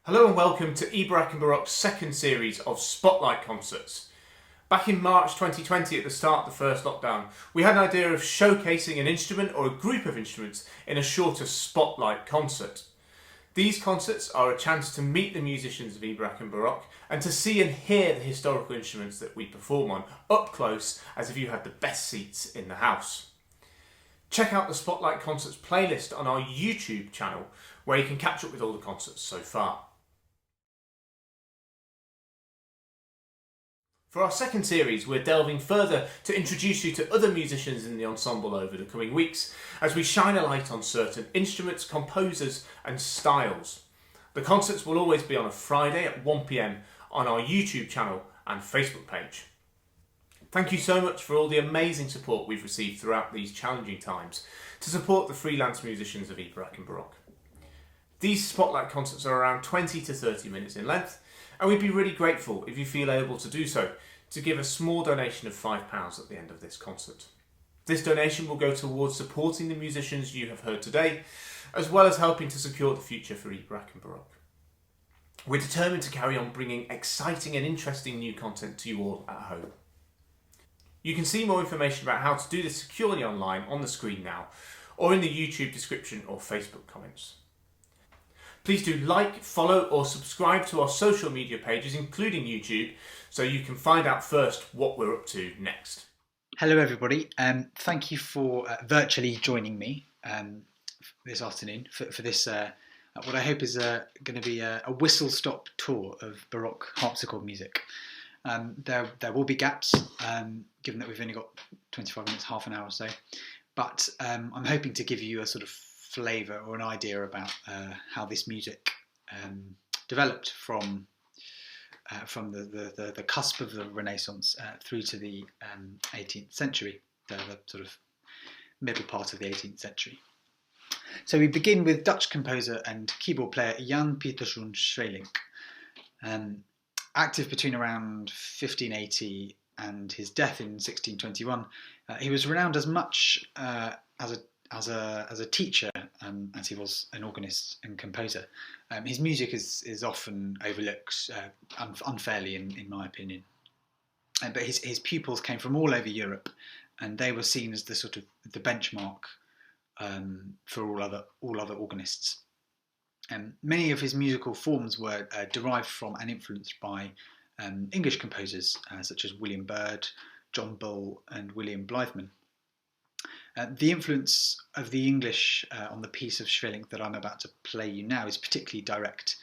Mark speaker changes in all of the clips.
Speaker 1: Hello and welcome to Bach and Baroque's second series of Spotlight concerts. Back in March 2020, at the start of the first lockdown, we had an idea of showcasing an instrument or a group of instruments in a shorter Spotlight concert. These concerts are a chance to meet the musicians of Bach and Baroque and to see and hear the historical instruments that we perform on up close, as if you had the best seats in the house. Check out the Spotlight Concerts playlist on our YouTube channel, where you can catch up with all the concerts so far. For our second series, we're delving further to introduce you to other musicians in the ensemble over the coming weeks, as we shine a light on certain instruments, composers and styles. The concerts will always be on a Friday at 1 p.m. on our YouTube channel and Facebook page. Thank you so much for all the amazing support we've received throughout these challenging times to support the freelance musicians of Bach and Baroque. These Spotlight concerts are around 20 to 30 minutes in length, and we'd be really grateful if you feel able to do so, to give a small donation of £5 at the end of this concert. This donation will go towards supporting the musicians you have heard today, as well as helping to secure the future for Bach and Baroque. We're determined to carry on bringing exciting and interesting new content to you all at home. You can see more information about how to do this securely online on the screen now, or in the YouTube description or Facebook comments. Please do like, follow or subscribe to our social media pages, including YouTube, so you can find out first what we're up to next.
Speaker 2: Hello everybody, thank you for virtually joining me this afternoon for this, what I hope is going to be a whistle-stop tour of Baroque harpsichord music. There will be gaps, given that we've only got 25 minutes, half an hour or so, but I'm hoping to give you a sort of flavour or an idea about how this music developed from the cusp of the Renaissance through to the 18th century, the sort of middle part of the 18th century. So we begin with Dutch composer and keyboard player Jan Pieterszoon Sweelinck. Active between around 1580 and his death in 1621, he was renowned as much as a teacher as he was an organist and composer. His music is often overlooked unfairly, in my opinion. But his pupils came from all over Europe, and they were seen as the sort of the benchmark for all other organists. Many of his musical forms were derived from and influenced by English composers such as William Byrd, John Bull and William Blytheman. The influence of the English on the piece of Sweelinck that I'm about to play you now is particularly direct.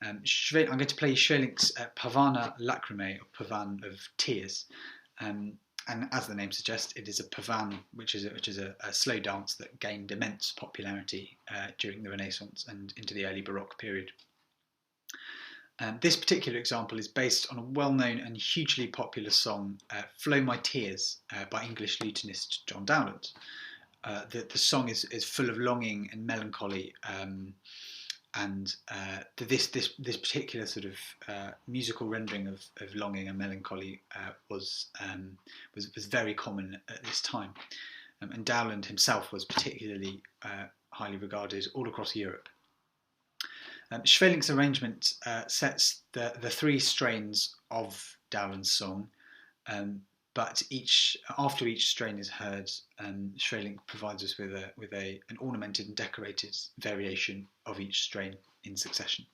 Speaker 2: I'm going to play Sweelinck's Pavana Lacrimae, or Pavan of Tears. And as the name suggests, it is a pavan, which is a slow dance that gained immense popularity during the Renaissance and into the early Baroque period. This particular example is based on a well-known and hugely popular song, Flow My Tears, by English lutenist John Dowland. The song is full of longing and melancholy, and this particular sort of musical rendering of longing and melancholy was very common at this time, and Dowland himself was particularly highly regarded all across Europe. Sweelinck's arrangement sets the three strains of Dowland's song, but after each strain is heard, Sweelinck provides us with an ornamented and decorated variation of each strain in succession.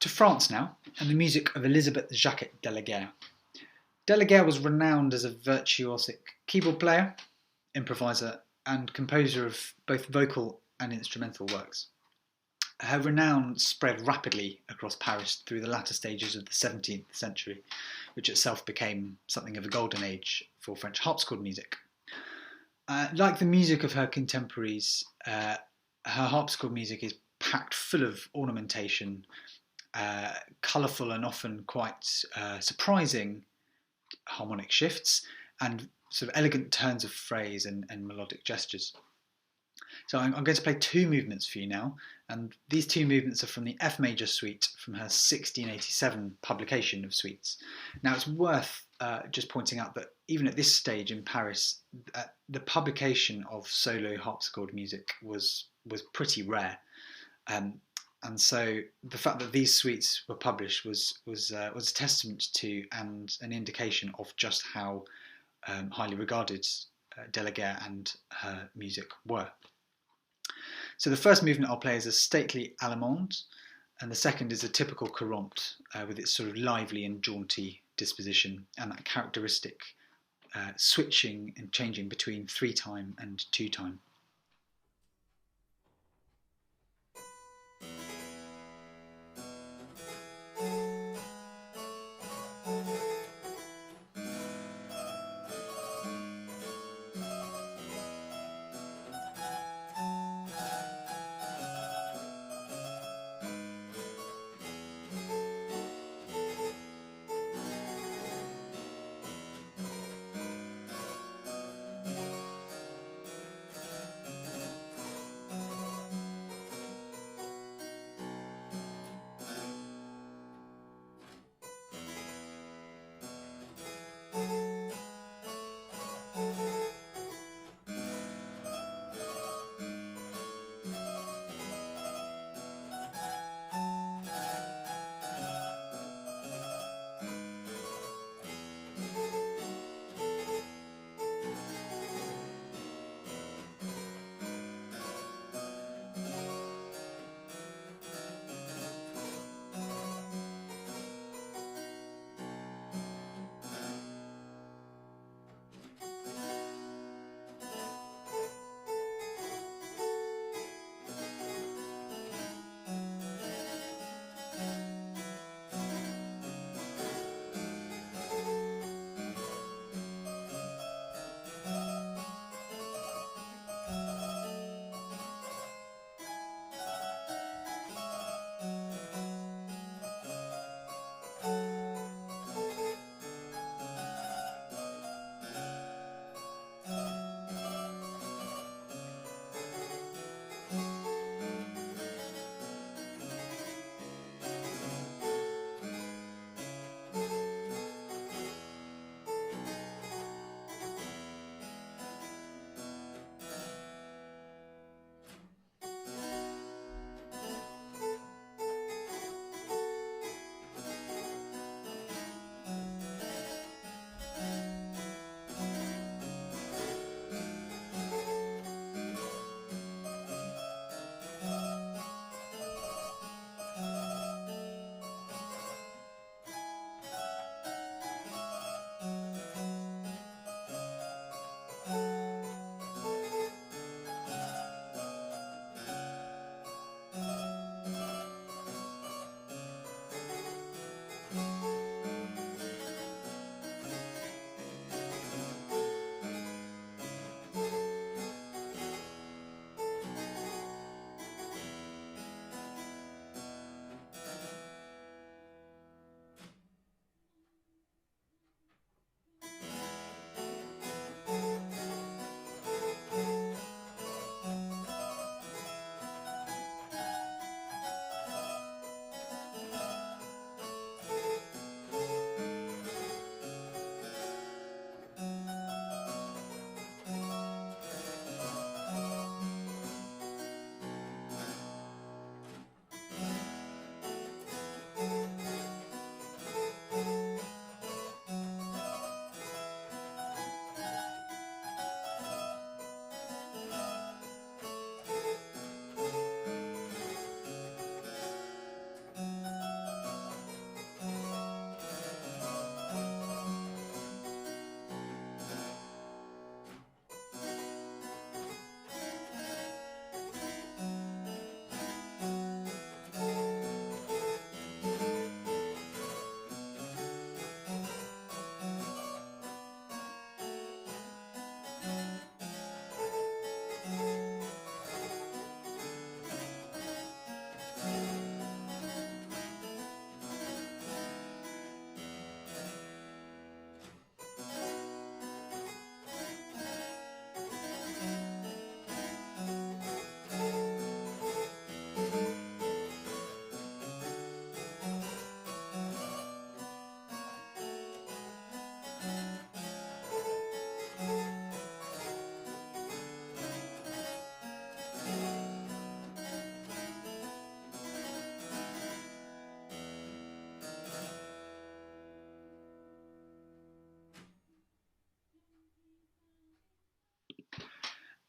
Speaker 2: To France now, and the music of Elisabeth Jacquet de la Guerre. De la Guerre was renowned as a virtuosic keyboard player, improviser, and composer of both vocal and instrumental works. Her renown spread rapidly across Paris through the latter stages of the 17th century, which itself became something of a golden age for French harpsichord music. Like the music of her contemporaries, her harpsichord music is packed full of ornamentation, colourful and often quite surprising harmonic shifts, and sort of elegant turns of phrase and melodic gestures. So I'm going to play two movements for you now, and these two movements are from the F major suite from her 1687 publication of suites. Now it's worth just pointing out that even at this stage in Paris, the publication of solo harpsichord music was pretty rare, and so the fact that these suites were published was a testament to and an indication of just how highly regarded de la Guerre and her music were. So the first movement I'll play is a stately allemande, and the second is a typical courante with its sort of lively and jaunty disposition and that characteristic switching and changing between 3-time and 2-time.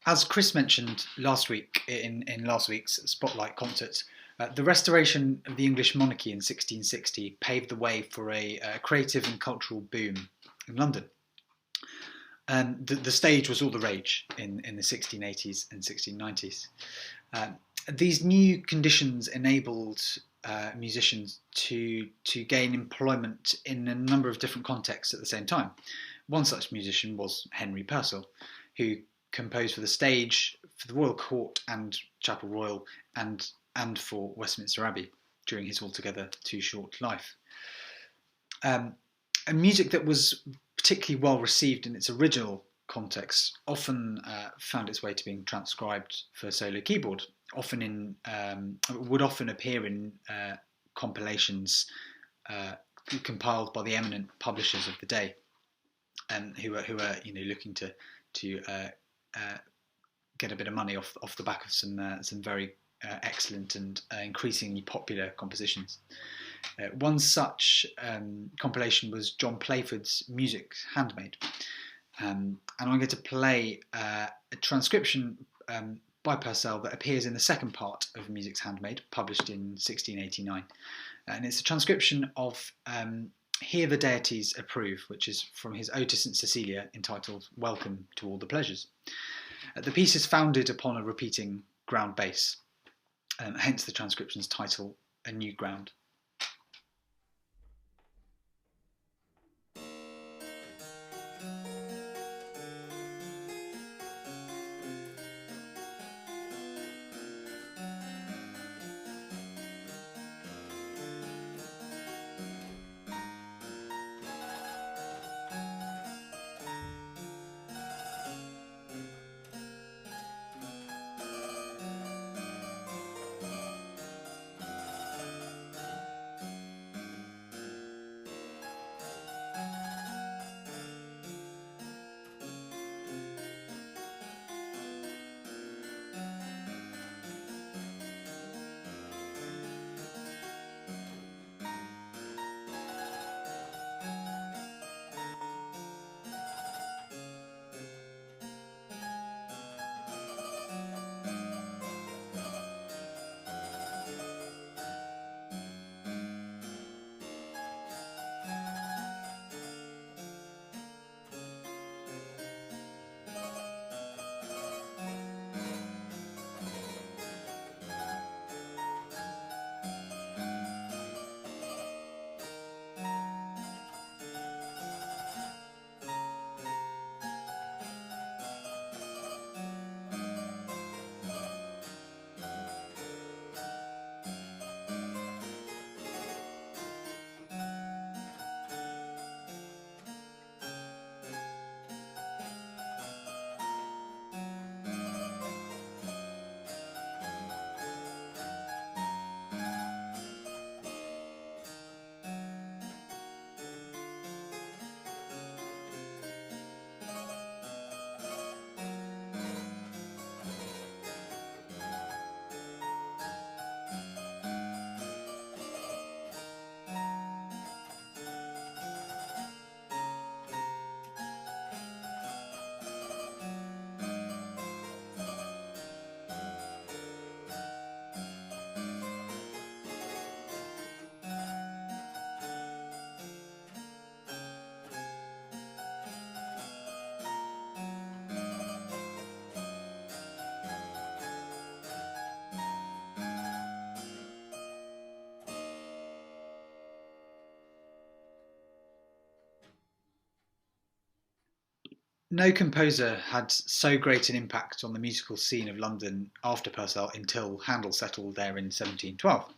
Speaker 2: As Chris mentioned last week in last week's Spotlight concert, the restoration of the English monarchy in 1660 paved the way for a creative and cultural boom in London. The stage was all the rage in the 1680s and 1690s. These new conditions enabled musicians to gain employment in a number of different contexts at the same time. One such musician was Henry Purcell, who composed for the stage, for the Royal Court and Chapel Royal, and for Westminster Abbey during his altogether too short life. A music that was particularly well received in its original context often found its way to being transcribed for solo keyboard. Would often appear in compilations compiled by the eminent publishers of the day, who are looking to get a bit of money off the back of some very excellent and increasingly popular compositions. One such compilation was John Playford's Music Handmade, and I'm going to play a transcription by Purcell that appears in the second part of Music's Handmade, published in 1689, and it's a transcription of Hear the Deities Approve, which is from his Ode to St. Cecilia, entitled Welcome to All the Pleasures. The piece is founded upon a repeating ground bass, hence the transcription's title, A New Ground. No composer had so great an impact on the musical scene of London after Purcell until Handel settled there in 1712.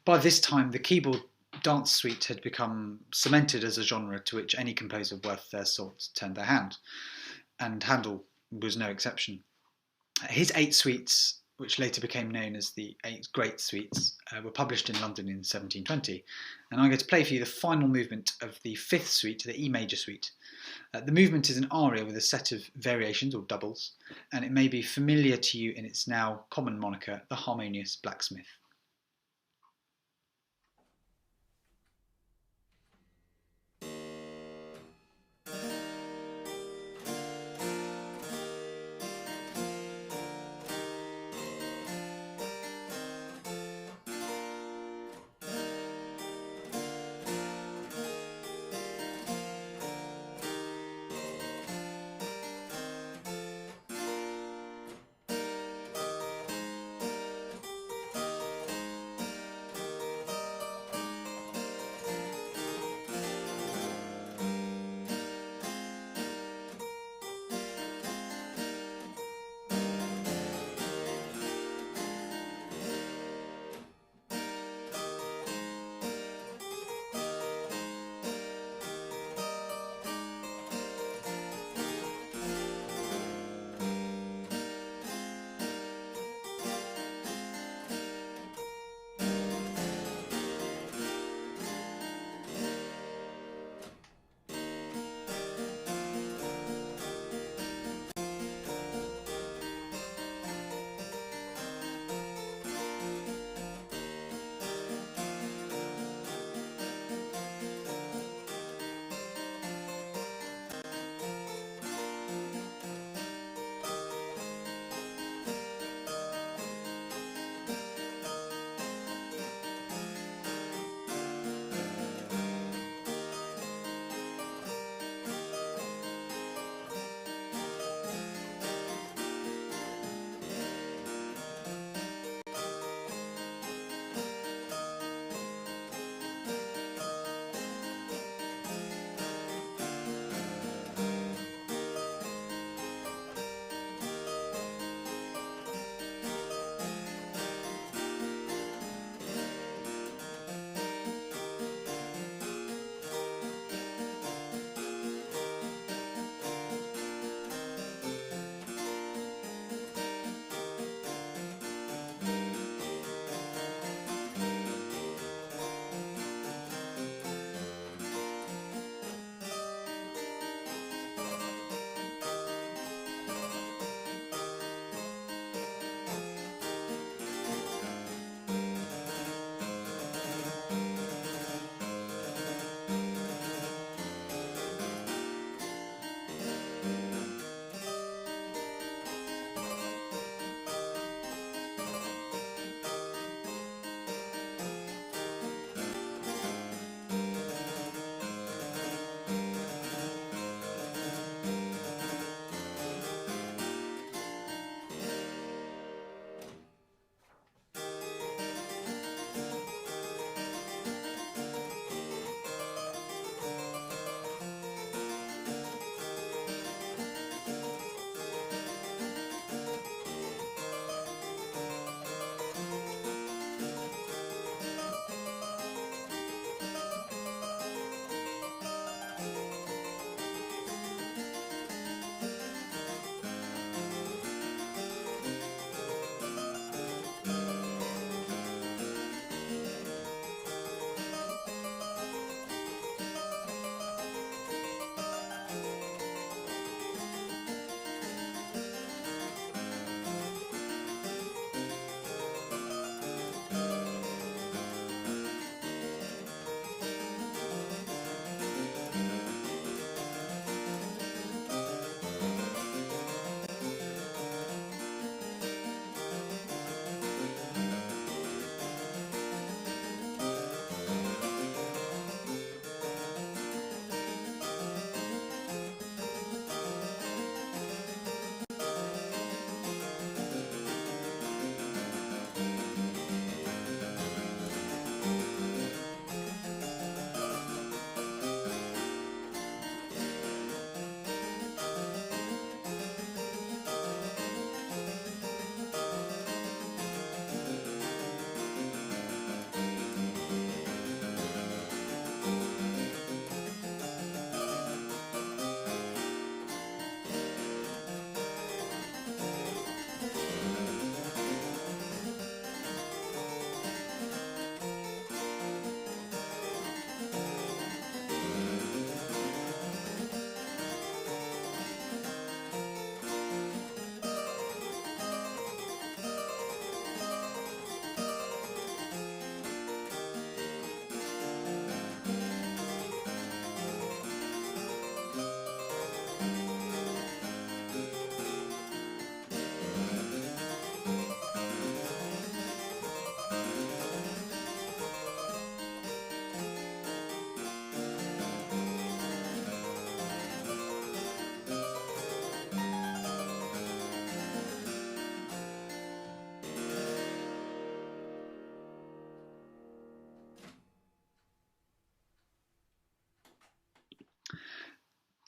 Speaker 2: By this time, the keyboard dance suite had become cemented as a genre to which any composer worth their salt turned their hand, and Handel was no exception. His 8 suites, which later became known as the 8 Great Suites, were published in London in 1720, and I'm going to play for you the final movement of the 5th suite, the E major suite. The movement is an aria with a set of variations, or doubles, and it may be familiar to you in its now common moniker, the Harmonious Blacksmith.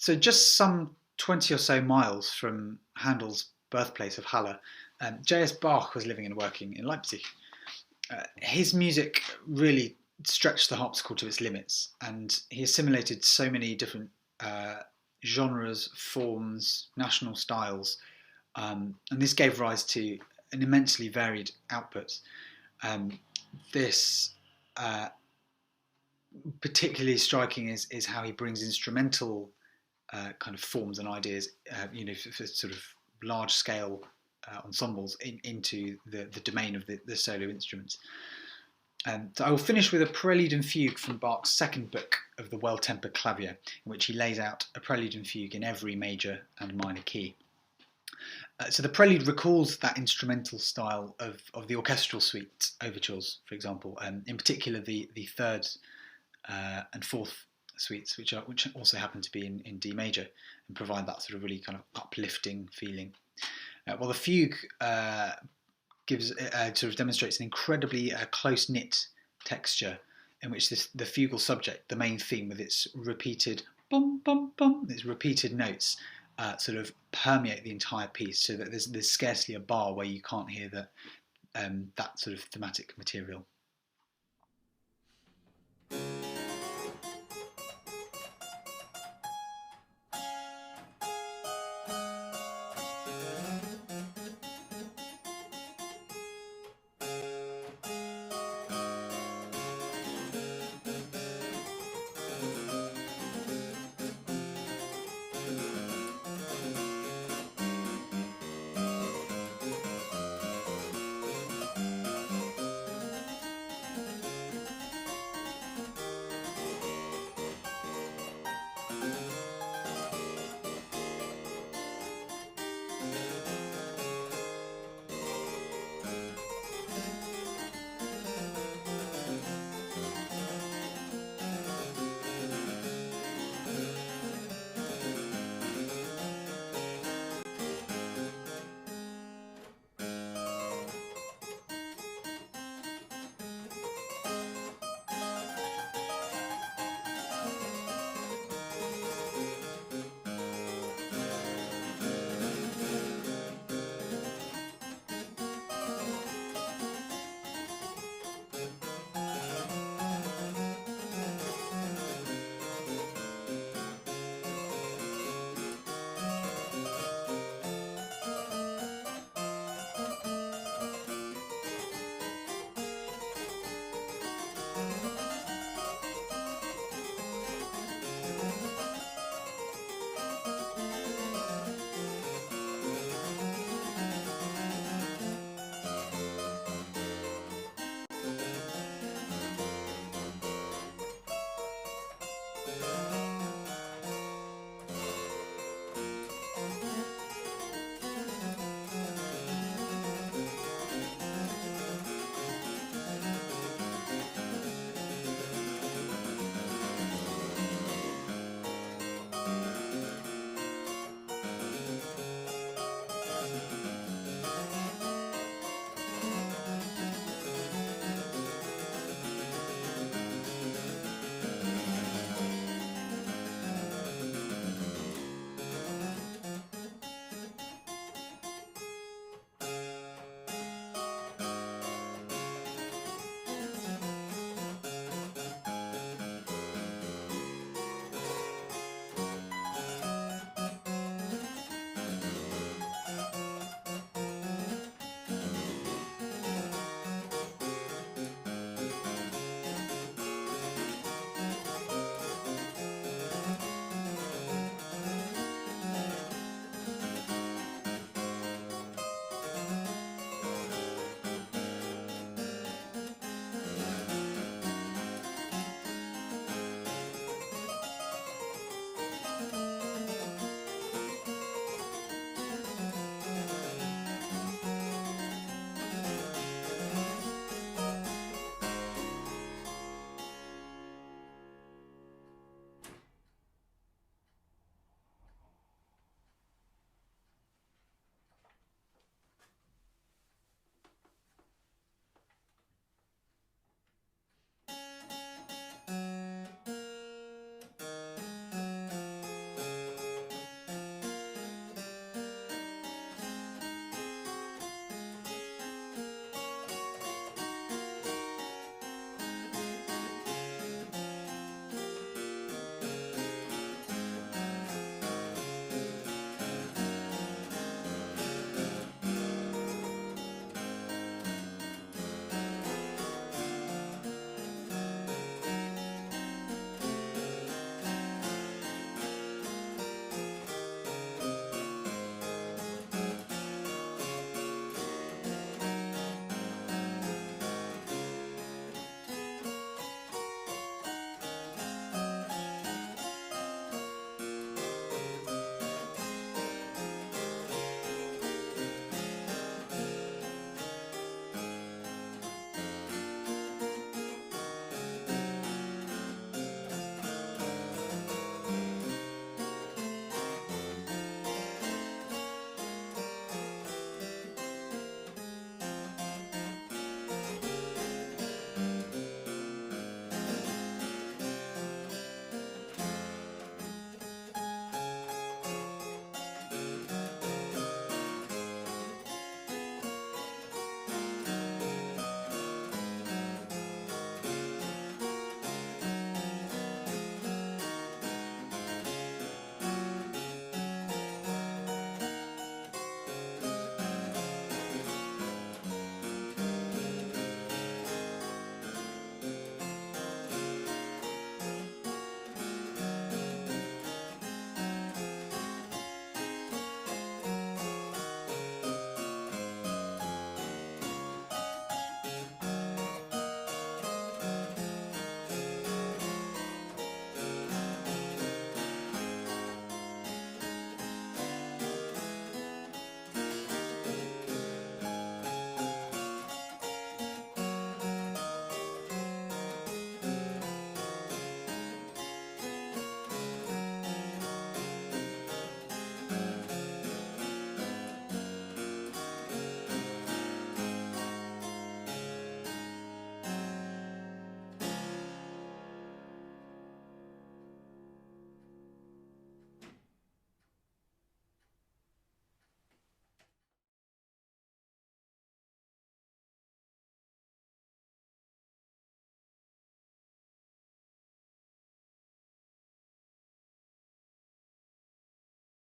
Speaker 2: So just some 20 or so miles from Handel's birthplace of Halle, J.S. Bach was living and working in Leipzig. His music really stretched the harpsichord to its limits, and he assimilated so many different genres, forms, national styles, and this gave rise to an immensely varied output. This particularly striking is how he brings instrumental kind of forms and ideas, for sort of large scale ensembles into the domain of the solo instruments. So I will finish with a prelude and fugue from Bach's second book of the Well-Tempered Clavier, in which he lays out a prelude and fugue in every major and minor key. So the prelude recalls that instrumental style of the orchestral suite overtures, for example, in particular the third and fourth suites, which also happen to be in D major and provide that sort of really kind of uplifting feeling. While the fugue sort of demonstrates an incredibly close-knit texture in which the fugal subject, the main theme with its repeated bum bum bum, its repeated notes, sort of permeate the entire piece, so that there's scarcely a bar where you can't hear that sort of thematic material.